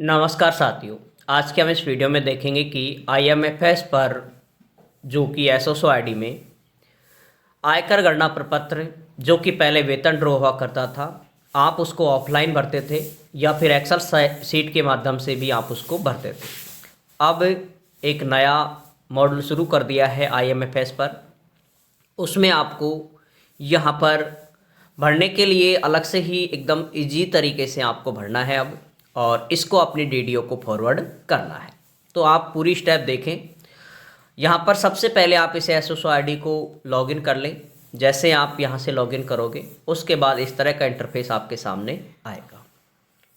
नमस्कार साथियों। आज के हम इस वीडियो में देखेंगे कि आईएमएफएस पर जो कि एसओसो आईडी में आयकर गणना प्रपत्र जो कि पहले वेतन ड्रॉ हुआ करता था, आप उसको ऑफलाइन भरते थे या फिर एक्सेल सीट के माध्यम से भी आप उसको भरते थे। अब एक नया मॉडल शुरू कर दिया है आईएमएफएस पर। उसमें आपको यहाँ पर भरने के लिए अलग से ही एकदम इजी तरीके से आपको भरना है अब, और इसको अपनी डीडीओ को फॉरवर्ड करना है। तो आप पूरी स्टेप देखें। यहाँ पर सबसे पहले आप इसे एसओसो आईडी को लॉगिन कर लें। जैसे आप यहाँ से लॉगिन करोगे उसके बाद इस तरह का इंटरफेस आपके सामने आएगा,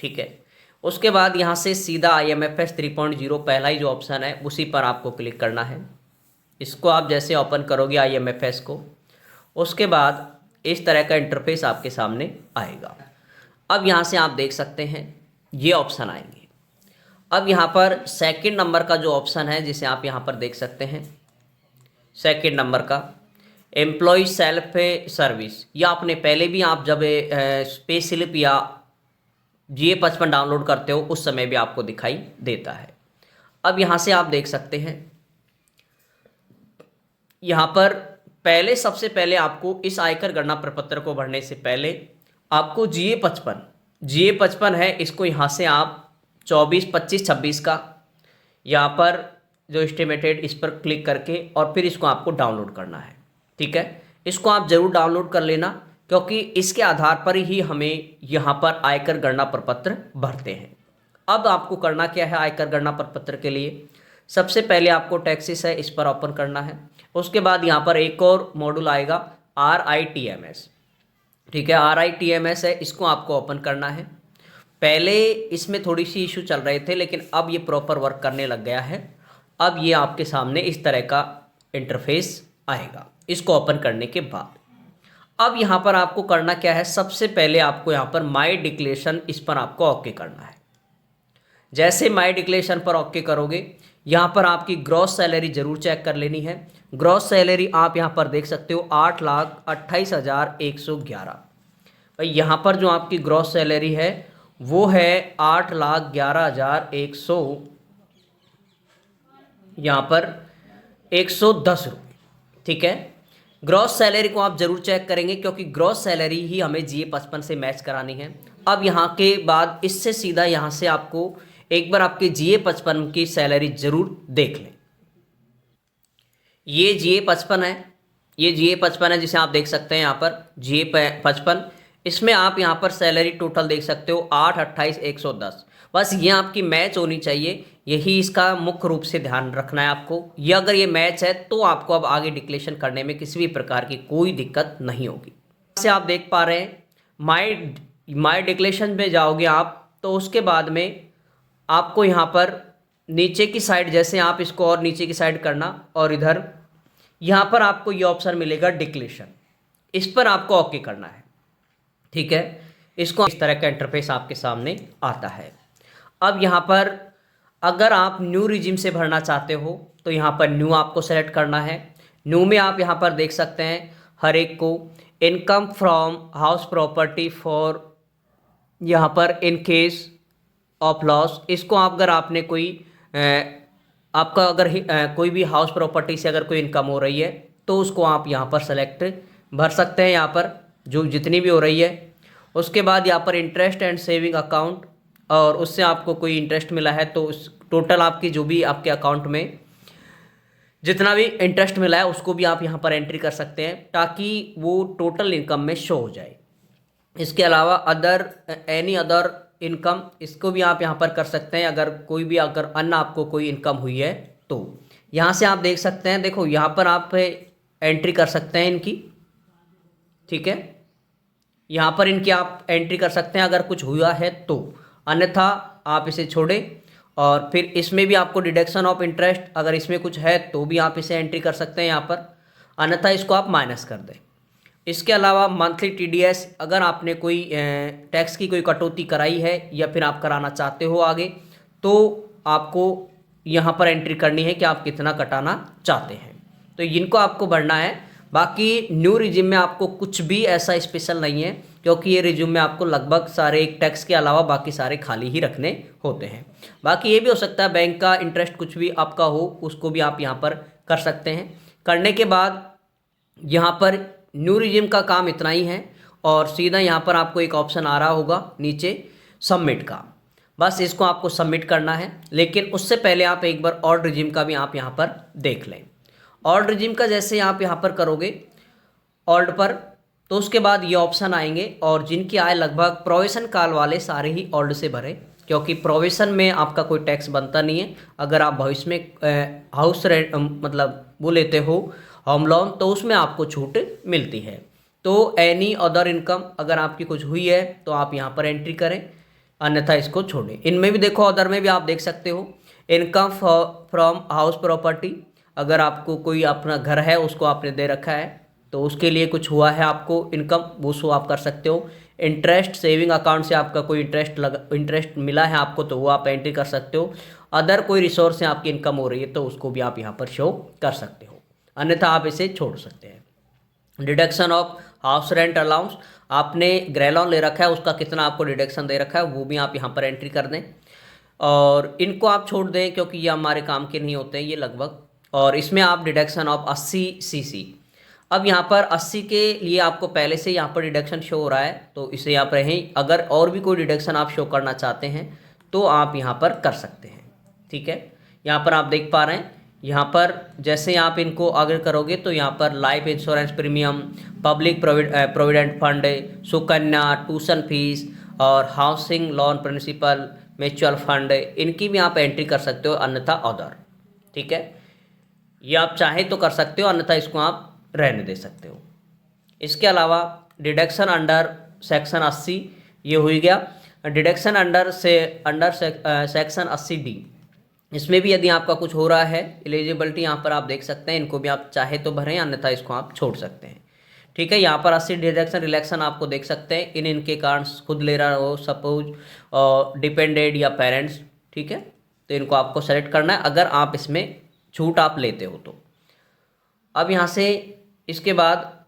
ठीक है। उसके बाद यहाँ से सीधा आईएमएफएस 3.0 पहला ही जो ऑप्शन है उसी पर आपको क्लिक करना है। इसको आप जैसे ओपन करोगे आईएमएफएस को, उसके बाद इस तरह का इंटरफेस आपके सामने आएगा। अब यहाँ से आप देख सकते हैं ये ऑप्शन आएंगे। अब यहाँ पर सेकंड नंबर का जो ऑप्शन है जिसे आप यहाँ पर देख सकते हैं, सेकंड नंबर का एम्प्लॉय सेल्फ सर्विस, या आपने पहले भी आप जब पे स्लिप या GA55 डाउनलोड करते हो उस समय भी आपको दिखाई देता है। अब यहाँ से आप देख सकते हैं, यहाँ पर पहले सबसे पहले आपको इस आयकर गणना प्रपत्र को भरने से पहले आपको GA55 है, इसको यहाँ से आप 24, 25, 26 का यहाँ पर जो एस्टिमेटेड इस पर क्लिक करके और फिर इसको आपको डाउनलोड करना है, ठीक है। इसको आप ज़रूर डाउनलोड कर लेना क्योंकि इसके आधार पर ही हमें यहाँ पर आयकर गणना प्रपत्र भरते हैं। अब आपको करना क्या है आयकर गणना प्रपत्र के लिए, सबसे पहले आपको टैक्सेस है इस पर ओपन करना है। उसके बाद यहाँ पर एक और मॉड्यूल आएगा RITMS, ठीक है। RITMS है, इसको आपको ओपन करना है। पहले इसमें थोड़ी सी इशू चल रहे थे लेकिन अब ये प्रॉपर वर्क करने लग गया है। अब ये आपके सामने इस तरह का इंटरफेस आएगा इसको ओपन करने के बाद। अब यहाँ पर आपको करना क्या है, सबसे पहले आपको यहाँ पर माई डिक्लेरेशन इस पर आपको ओके करना है। जैसे माई डिक्लेरेशन पर ओके करोगे यहाँ पर आपकी ग्रॉस सैलरी ज़रूर चेक कर लेनी है। ग्रॉस सैलरी आप यहाँ पर देख सकते हो 8,28,111। भाई यहाँ पर जो आपकी ग्रॉस सैलरी है वो है 8,11,100 यहाँ पर 110 रुपये, ठीक है। ग्रॉस सैलरी को आप ज़रूर चेक करेंगे क्योंकि ग्रॉस सैलरी ही हमें GA55 से मैच करानी है। अब यहाँ के बाद इससे सीधा यहाँ से आपको एक बार आपके GA55 की सैलरी ज़रूर देख लें। ये GA55 है, ये GA55 है जिसे आप देख सकते हैं यहाँ पर GA55। इसमें आप यहाँ पर सैलरी टोटल देख सकते हो 8,28,110। बस ये आपकी मैच होनी चाहिए, यही इसका मुख्य रूप से ध्यान रखना है आपको। ये अगर ये मैच है तो आपको अब आगे डिक्लेरेशन करने में किसी भी प्रकार की कोई दिक्कत नहीं होगी। जैसे आप देख पा रहे हैं माई डिक्लेरेशन में जाओगे आप तो उसके बाद में आपको यहाँ पर नीचे की साइड, जैसे आप इसको और नीचे की साइड करना और इधर यहाँ पर आपको ये ऑप्शन मिलेगा डिक्लेरेशन, इस पर आपको ओके करना है, ठीक है। इसको इस तरह का इंटरफेस आपके सामने आता है। अब यहाँ पर अगर आप न्यू रिजिम से भरना चाहते हो तो यहाँ पर न्यू आपको सेलेक्ट करना है। न्यू में आप यहाँ पर देख सकते हैं हर एक को income from house property for यहाँ पर इन केस ऑफ लॉस, इसको आप अगर आपने कोई आपका अगर कोई भी हाउस प्रॉपर्टी से अगर कोई इनकम हो रही है तो उसको आप यहाँ पर सेलेक्ट भर सकते हैं, यहाँ पर जो जितनी भी हो रही है। उसके बाद यहाँ पर इंटरेस्ट एंड सेविंग अकाउंट, और उससे आपको कोई इंटरेस्ट मिला है तो उस टोटल आपकी जो भी आपके अकाउंट में जितना भी इंटरेस्ट मिला है उसको भी आप यहाँ पर एंट्री कर सकते हैं ताकि वो टोटल इनकम में शो हो जाए। इसके अलावा अदर एनी अदर इनकम, इसको भी आप यहाँ पर कर सकते हैं अगर कोई भी अगर अन्य आपको कोई इनकम हुई है तो। यहाँ से आप देख सकते हैं, देखो यहाँ पर आप एंट्री कर सकते हैं इनकी, ठीक है। यहाँ पर इनकी आप एंट्री कर सकते हैं अगर कुछ हुआ है तो, अन्यथा आप इसे छोड़ें। और फिर इसमें भी आपको डिडक्शन ऑफ इंटरेस्ट अगर इसमें कुछ है तो भी आप इसे एंट्री कर सकते हैं यहाँ पर, अन्यथा इसको आप माइनस कर दें। इसके अलावा मंथली TDS, अगर आपने कोई टैक्स की कोई कटौती कराई है या फिर आप कराना चाहते हो आगे तो आपको यहाँ पर एंट्री करनी है कि आप कितना कटाना चाहते हैं। तो इनको आपको भरना है। बाकी न्यू रिज्यूम में आपको कुछ भी ऐसा स्पेशल नहीं है, क्योंकि ये रिज्यूम में आपको लगभग सारे एक टैक्स के अलावा बाकी सारे खाली ही रखने होते हैं। बाकी ये भी हो सकता है बैंक का इंटरेस्ट कुछ भी आपका हो, उसको भी आप यहाँ पर कर सकते हैं। करने के बाद यहाँ पर न्यू रिज्यूम का काम इतना ही है, और सीधा यहाँ पर आपको एक ऑप्शन आ रहा होगा नीचे सबमिट का, बस इसको आपको सबमिट करना है। लेकिन उससे पहले आप एक बार ऑल्ड रिज्यूम का भी आप यहाँ पर देख लें। ऑल्ड रिज्यूम का जैसे आप यहाँ पर करोगे ऑल्ड पर, तो उसके बाद ये ऑप्शन आएंगे, और जिनकी आय लगभग प्रोविशन काल वाले सारे ही ऑल्ड से भरें, क्योंकि प्रोविशन में आपका कोई टैक्स बनता नहीं है। अगर आप भविष्य में हाउस रेंट मतलब वो लेते हो होम लोन, तो उसमें आपको छूट मिलती है। तो एनी अदर इनकम अगर आपकी कुछ हुई है तो आप यहाँ पर एंट्री करें, अन्यथा इसको छोड़ें। इनमें भी देखो, अदर में भी आप देख सकते हो इनकम फ्रॉम हाउस प्रॉपर्टी, अगर आपको कोई अपना घर है उसको आपने दे रखा है तो उसके लिए कुछ हुआ है आपको इनकम, वो शो आप कर सकते हो। इंटरेस्ट सेविंग अकाउंट से आपका कोई इंटरेस्ट मिला है आपको, तो वो आप एंट्री कर सकते हो। अदर कोई रिसोर्स से आपकी इनकम हो रही है तो उसको भी आप यहाँ पर शो कर सकते हो, अन्यथा आप इसे छोड़ सकते हैं। Deduction of house rent allowance, आपने गृह लोन ले रखा है उसका कितना आपको डिडक्शन दे रखा है वो भी आप यहाँ पर एंट्री कर दें, और इनको आप छोड़ दें क्योंकि ये हमारे काम के नहीं होते हैं ये लगभग। और इसमें आप डिडक्शन ऑफ 80 सीसी, अब यहाँ पर 80 के लिए आपको पहले से यहाँ पर डिडक्शन शो हो रहा है तो इसे आप रहें। अगर और भी कोई डिडक्शन आप शो करना चाहते हैं तो आप यहाँ पर कर सकते हैं, ठीक है। यहाँ पर आप देख पा रहे हैं, यहाँ पर जैसे आप इनको अगर करोगे तो यहाँ पर life insurance premium, public provident fund, Sukanya, tuition fees और housing loan principal, mutual fund, इनकी भी आप एंट्री कर सकते हो, अन्यथा अदर, ठीक है। ये आप चाहें तो कर सकते हो, अन्यथा इसको आप रहने दे सकते हो। इसके अलावा डिडक्शन अंडर सेक्शन 80 ये हो गया। डिडक्शन अंडर सेक्शन 80D, इसमें भी यदि आपका कुछ हो रहा है एलिजिबिलिटी यहाँ पर आप देख सकते हैं, इनको भी आप चाहे तो भरें, अन्यथा इसको आप छोड़ सकते हैं, ठीक है। यहाँ पर 80 डिडक्शन रिलैक्सन आपको देख सकते हैं, इनके कारण खुद ले रहा हो सपोज डिपेंडेंट या पेरेंट्स, ठीक है। तो इनको आपको सेलेक्ट करना है अगर आप इसमें छूट आप लेते हो तो। अब यहाँ से इसके बाद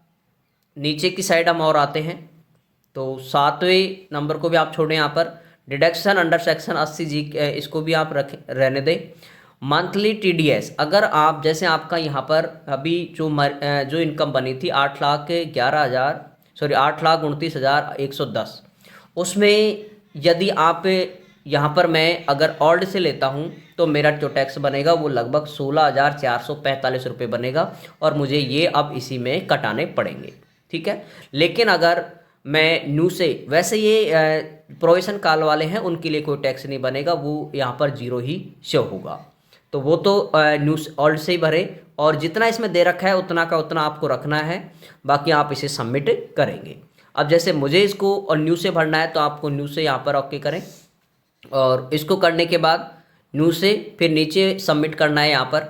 नीचे की साइड हम और आते हैं, तो 7वें नंबर को भी आप छोड़ें। यहाँ पर डिडक्शन अंडर सेक्शन 80G इसको भी आप रहने दें। मंथली TDS, अगर आप जैसे आपका यहाँ पर अभी जो इनकम बनी थी 8,29,110, उसमें यदि आप यहाँ पर मैं अगर ऑल्ड से लेता हूँ तो मेरा जो टैक्स बनेगा वो लगभग 16,445 रुपये बनेगा, और मुझे ये अब इसी में कटाने पड़ेंगे, ठीक है। लेकिन अगर मैं न्यू से, वैसे ये प्रोविशन काल वाले हैं उनके लिए कोई टैक्स नहीं बनेगा, वो यहाँ पर 0 ही शो होगा, तो वो तो न्यू ऑल्ड से ही भरे, और जितना इसमें दे रखा है उतना का उतना आपको रखना है, बाकी आप इसे सबमिट करेंगे। अब जैसे मुझे इसको और न्यू से भरना है तो आपको न्यू से यहाँ पर ओके करें, और इसको करने के बाद न्यू से फिर नीचे सबमिट करना है यहाँ पर,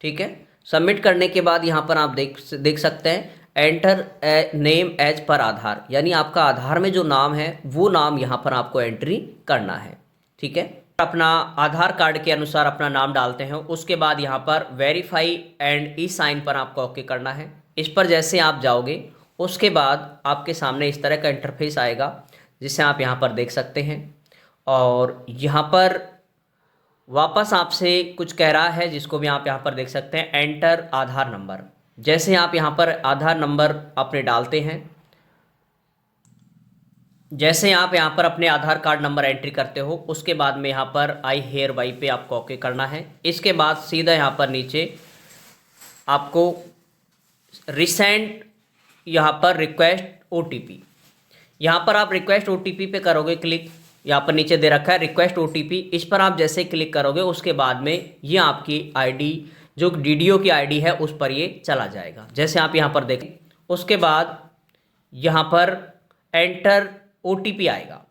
ठीक है। सबमिट करने के बाद यहाँ पर आप देख सकते हैं एंटर नेम एज पर आधार, यानी आपका आधार में जो नाम है वो नाम यहाँ पर आपको एंट्री करना है, ठीक है। अपना आधार कार्ड के अनुसार अपना नाम डालते हैं, उसके बाद यहाँ पर वेरीफाई एंड ई साइन पर आपको ओके करना है। इस पर जैसे आप जाओगे उसके बाद आपके सामने इस तरह का इंटरफेस आएगा जिसे आप यहाँ पर देख सकते हैं, और यहाँ पर वापस आपसे कुछ कह रहा है जिसको भी आप यहाँ पर देख सकते हैं, एंटर आधार नंबर। जैसे आप यहाँ पर आधार नंबर अपने डालते हैं, जैसे आप यहाँ पर अपने आधार कार्ड नंबर एंट्री करते हो, उसके बाद में यहाँ पर आई हेयर बाई पे आपको ओके करना है। इसके बाद सीधा यहाँ पर नीचे आपको रिसेंट यहाँ पर रिक्वेस्ट OTP, यहाँ पर आप रिक्वेस्ट OTP पे करोगे क्लिक, यहाँ पर नीचे दे रखा है रिक्वेस्ट OTP, इस पर आप जैसे क्लिक करोगे उसके बाद में ये आपकी ID जो DDO की ID है उस पर ये चला जाएगा। जैसे आप यहाँ पर देखें, उसके बाद यहाँ पर एंटर OTP आएगा।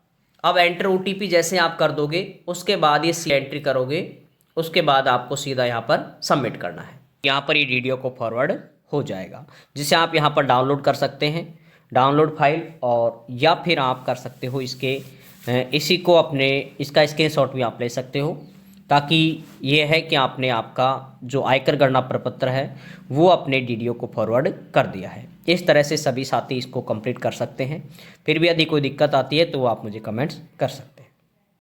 अब एंटर OTP जैसे आप कर दोगे उसके बाद ये एंट्री करोगे, उसके बाद आपको सीधा यहाँ पर सबमिट करना है। यहाँ पर ये DDO को फॉरवर्ड हो जाएगा, जिसे आप यहाँ पर डाउनलोड कर सकते हैं, डाउनलोड फाइल, और या फिर आप कर सकते हो इसी को अपने इसका स्क्रीनशॉट भी आप ले सकते हो, ताकि ये है कि आपने आपका जो आयकर गणना प्रपत्र है वो अपने डीडीओ को फॉरवर्ड कर दिया है। इस तरह से सभी साथी इसको कंप्लीट कर सकते हैं। फिर भी यदि कोई दिक्कत आती है तो आप मुझे कमेंट्स कर सकते हैं।